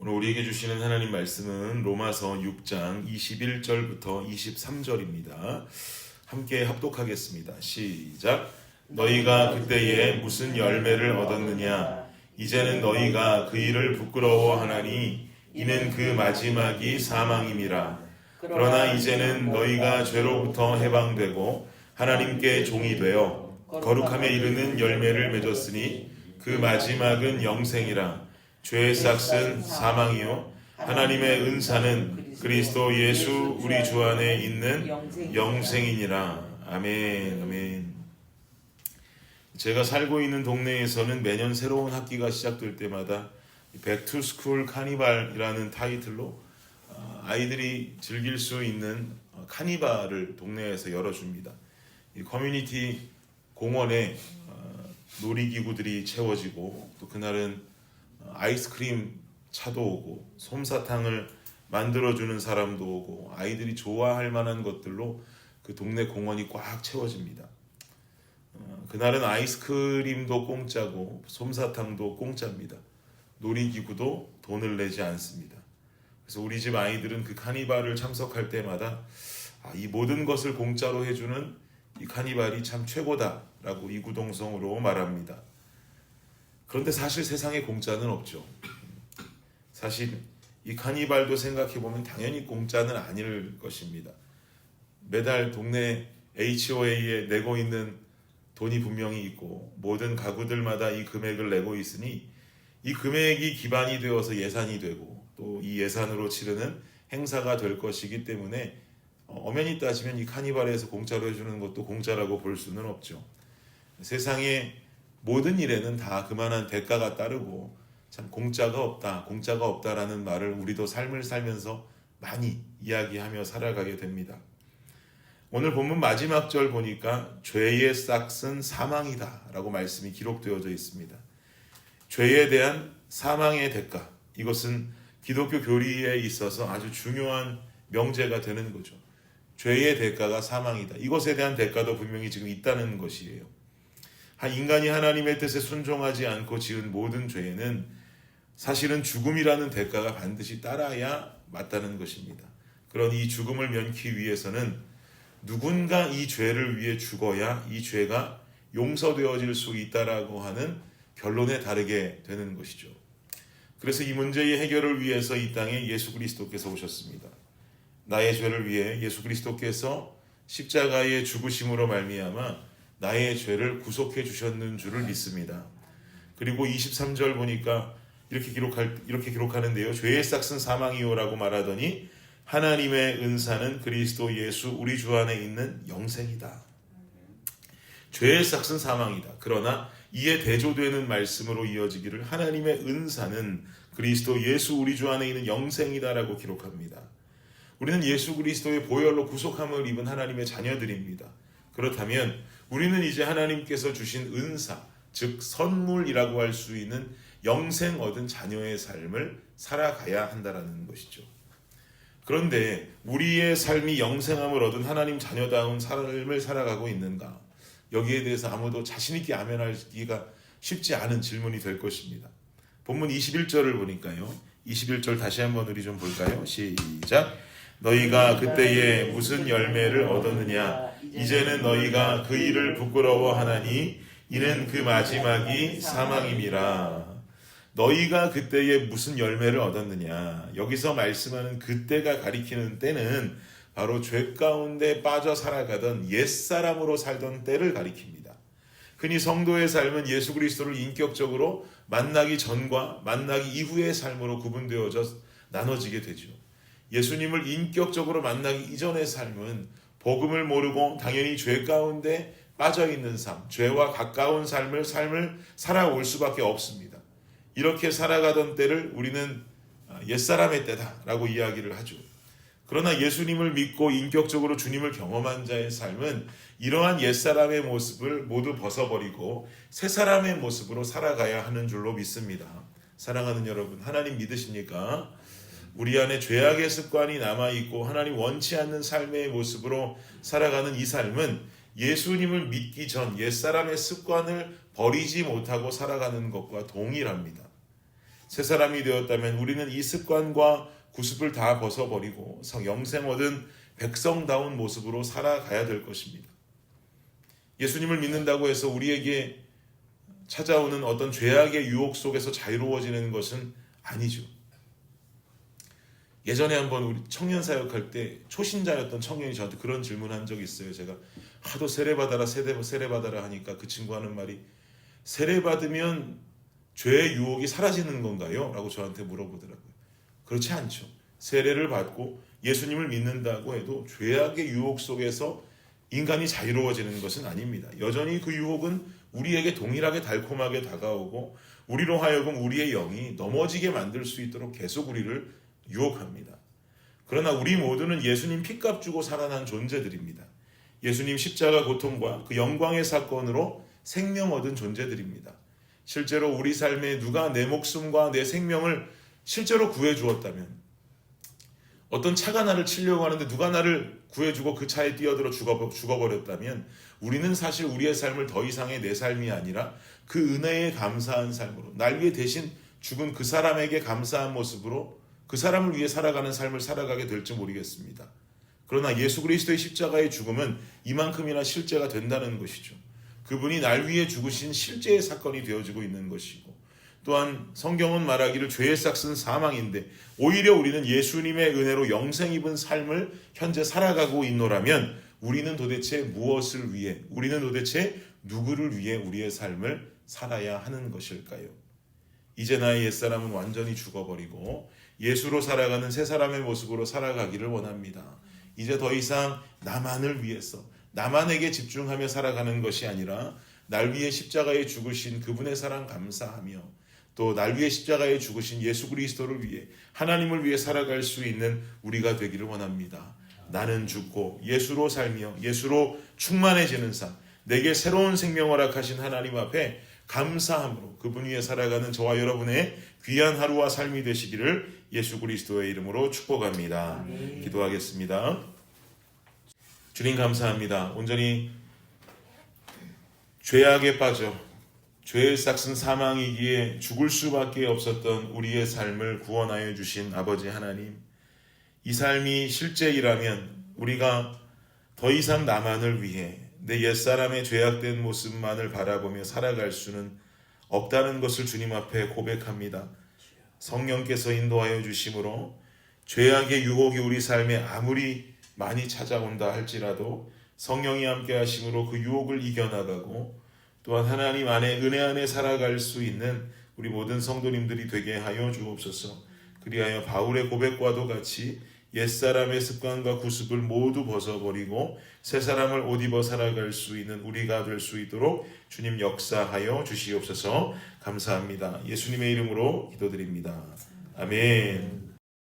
오늘 우리에게 주시는 하나님 말씀은 로마서 6장 21절부터 23절입니다. 함께 합독하겠습니다. 시작. 너희가 그때에 무슨 열매를 얻었느냐? 이제는 너희가 그 일을 부끄러워하나니 이는 그 마지막이 사망임이라. 그러나 이제는 너희가 죄로부터 해방되고 하나님께 종이 되어 거룩함에 이르는 열매를 맺었으니 그 마지막은 영생이라. 죄의 삭은 사망이요 하나님의 은사는 그리스도 예수 우리 주 안에 있는 영생이니라. 아멘. 아멘. 제가 살고 있는 동네에서는 매년 새로운 학기가 시작될 때마다 백투스쿨 카니발이라는 타이틀로 아이들이 즐길 수 있는 카니발을 동네에서 열어줍니다. 이 커뮤니티 공원에 놀이기구들이 채워지고 또 그날은 아이스크림 차도 오고 솜사탕을 만들어주는 사람도 오고 아이들이 좋아할 만한 것들로 그 동네 공원이 꽉 채워집니다. 그날은 아이스크림도 공짜고 솜사탕도 공짜입니다. 놀이기구도 돈을 내지 않습니다. 그래서 우리 집 아이들은 그 카니발을 참석할 때마다 이 모든 것을 공짜로 해주는 이 카니발이 참 최고다라고 이구동성으로 말합니다. 그런데 사실 세상에 공짜는 없죠. 사실 이 카니발도 생각해보면 당연히 공짜는 아닐 것입니다. 매달 동네 HOA에 내고 있는 돈이 분명히 있고 모든 가구들마다 이 금액을 내고 있으니 이 금액이 기반이 되어서 예산이 되고 또 이 예산으로 치르는 행사가 될 것이기 때문에 엄연히 따지면 이 카니발에서 공짜로 해주는 것도 공짜라고 볼 수는 없죠. 세상에 모든 일에는 다 그만한 대가가 따르고 참 공짜가 없다라는 말을 우리도 삶을 살면서 많이 이야기하며 살아가게 됩니다. 오늘 본문 마지막 절 보니까 죄의 삭은 사망이다 라고 말씀이 기록되어져 있습니다. 죄에 대한 사망의 대가, 이것은 기독교 교리에 있어서 아주 중요한 명제가 되는 거죠. 죄의 대가가 사망이다. 이것에 대한 대가도 분명히 지금 있다는 것이에요. 인간이 하나님의 뜻에 순종하지 않고 지은 모든 죄에는 사실은 죽음이라는 대가가 반드시 따라야 맞다는 것입니다. 그런 이 죽음을 면키 위해서는 누군가 이 죄를 위해 죽어야 이 죄가 용서되어질 수 있다라고 하는 결론에 다르게 되는 것이죠. 그래서 이 문제의 해결을 위해서 이 땅에 예수 그리스도께서 오셨습니다. 나의 죄를 위해 예수 그리스도께서 십자가의 죽으심으로 말미암아 나의 죄를 구속해 주셨는 줄을 믿습니다. 그리고 23절 보니까 이렇게 기록하는데요. 죄의 삭은 사망이요라고 말하더니 하나님의 은사는 그리스도 예수 우리 주 안에 있는 영생이다. 죄의 삭은 사망이다. 그러나 이에 대조되는 말씀으로 이어지기를 하나님의 은사는 그리스도 예수 우리 주 안에 있는 영생이다라고 기록합니다. 우리는 예수 그리스도의 보혈로 구속함을 입은 하나님의 자녀들입니다. 그렇다면 우리는 이제 하나님께서 주신 은사, 즉 선물이라고 할 수 있는 영생 얻은 자녀의 삶을 살아가야 한다는 것이죠. 그런데 우리의 삶이 영생함을 얻은 하나님 자녀다운 삶을 살아가고 있는가? 여기에 대해서 아무도 자신 있게 아멘하기가 쉽지 않은 질문이 될 것입니다. 본문 21절을 보니까요. 21절 다시 한번 우리 좀 볼까요? 시작. 너희가 그때에 무슨 열매를 얻었느냐? 이제는 너희가 그 일을 부끄러워하나니 이는 그 마지막이 사망임이라. 너희가 그때에 무슨 열매를 얻었느냐? 여기서 말씀하는 그때가 가리키는 때는 바로 죄 가운데 빠져 살아가던 옛사람으로 살던 때를 가리킵니다. 흔히 성도의 삶은 예수 그리스도를 인격적으로 만나기 전과 만나기 이후의 삶으로 구분되어져 나눠지게 되죠. 예수님을 인격적으로 만나기 이전의 삶은 복음을 모르고 당연히 죄 가운데 빠져있는 삶, 죄와 가까운 삶을 살아올 수밖에 없습니다. 이렇게 살아가던 때를 우리는 옛사람의 때다라고 이야기를 하죠. 그러나 예수님을 믿고 인격적으로 주님을 경험한 자의 삶은 이러한 옛사람의 모습을 모두 벗어버리고 새사람의 모습으로 살아가야 하는 줄로 믿습니다. 사랑하는 여러분, 하나님 믿으십니까? 우리 안에 죄악의 습관이 남아있고 하나님 원치 않는 삶의 모습으로 살아가는 이 삶은 예수님을 믿기 전 옛사람의 습관을 버리지 못하고 살아가는 것과 동일합니다. 새 사람이 되었다면 우리는 이 습관과 구습을 다 벗어버리고 영생 얻은 백성다운 모습으로 살아가야 될 것입니다. 예수님을 믿는다고 해서 우리에게 찾아오는 어떤 죄악의 유혹 속에서 자유로워지는 것은 아니죠. 예전에 한번 우리 청년 사역할 때 초신자였던 청년이 저한테 그런 질문한 적이 있어요. 제가 하도 세례받아라 세례받아라 하니까 그 친구 하는 말이, 세례받으면 죄의 유혹이 사라지는 건가요? 라고 저한테 물어보더라고요. 그렇지 않죠. 세례를 받고 예수님을 믿는다고 해도 죄악의 유혹 속에서 인간이 자유로워지는 것은 아닙니다. 여전히 그 유혹은 우리에게 동일하게 달콤하게 다가오고 우리로 하여금 우리의 영이 넘어지게 만들 수 있도록 계속 우리를 유혹합니다. 그러나 우리 모두는 예수님 피값 주고 살아난 존재들입니다. 예수님 십자가 고통과 그 영광의 사건으로 생명 얻은 존재들입니다. 실제로 우리 삶에 누가 내 목숨과 내 생명을 실제로 구해주었다면, 어떤 차가 나를 치려고 하는데 누가 나를 구해주고 그 차에 뛰어들어 죽어버렸다면 우리는 사실 우리의 삶을 더 이상의 내 삶이 아니라 그 은혜에 감사한 삶으로, 날 위해 대신 죽은 그 사람에게 감사한 모습으로 그 사람을 위해 살아가는 삶을 살아가게 될지 모르겠습니다. 그러나 예수 그리스도의 십자가의 죽음은 이만큼이나 실제가 된다는 것이죠. 그분이 날 위해 죽으신 실제의 사건이 되어지고 있는 것이고, 또한 성경은 말하기를 죄의 싹은 사망인데 오히려 우리는 예수님의 은혜로 영생 입은 삶을 현재 살아가고 있노라면 우리는 도대체 무엇을 위해, 우리는 도대체 누구를 위해 우리의 삶을 살아야 하는 것일까요? 이제 나의 옛사람은 완전히 죽어버리고 예수로 살아가는 새 사람의 모습으로 살아가기를 원합니다. 이제 더 이상 나만을 위해서, 나만에게 집중하며 살아가는 것이 아니라 날 위해 십자가에 죽으신 그분의 사랑 감사하며 또 날 위해 십자가에 죽으신 예수 그리스도를 위해, 하나님을 위해 살아갈 수 있는 우리가 되기를 원합니다. 나는 죽고 예수로 살며 예수로 충만해지는 삶, 내게 새로운 생명을 허락하신 하나님 앞에 감사함으로 그분 위에 살아가는 저와 여러분의 귀한 하루와 삶이 되시기를 예수 그리스도의 이름으로 축복합니다. 기도하겠습니다. 주님 감사합니다. 온전히 죄악에 빠져 죄의 싹은 사망이기에 죽을 수밖에 없었던 우리의 삶을 구원하여 주신 아버지 하나님, 이 삶이 실제이라면 우리가 더 이상 나만을 위해 내 옛사람의 죄악된 모습만을 바라보며 살아갈 수는 없다는 것을 주님 앞에 고백합니다. 성령께서 인도하여 주심으로 죄악의 유혹이 우리 삶에 아무리 많이 찾아온다 할지라도 성령이 함께 하심으로 그 유혹을 이겨나가고 또한 하나님 안에 은혜 안에 살아갈 수 있는 우리 모든 성도님들이 되게 하여 주옵소서. 그리하여 바울의 고백과도 같이 옛사람의 습관과 구습을 모두 벗어버리고 새 사람을 옷 입어 살아갈 수 있는 우리가 될 수 있도록 주님 역사하여 주시옵소서. 감사합니다. 예수님의 이름으로 기도드립니다. 아멘.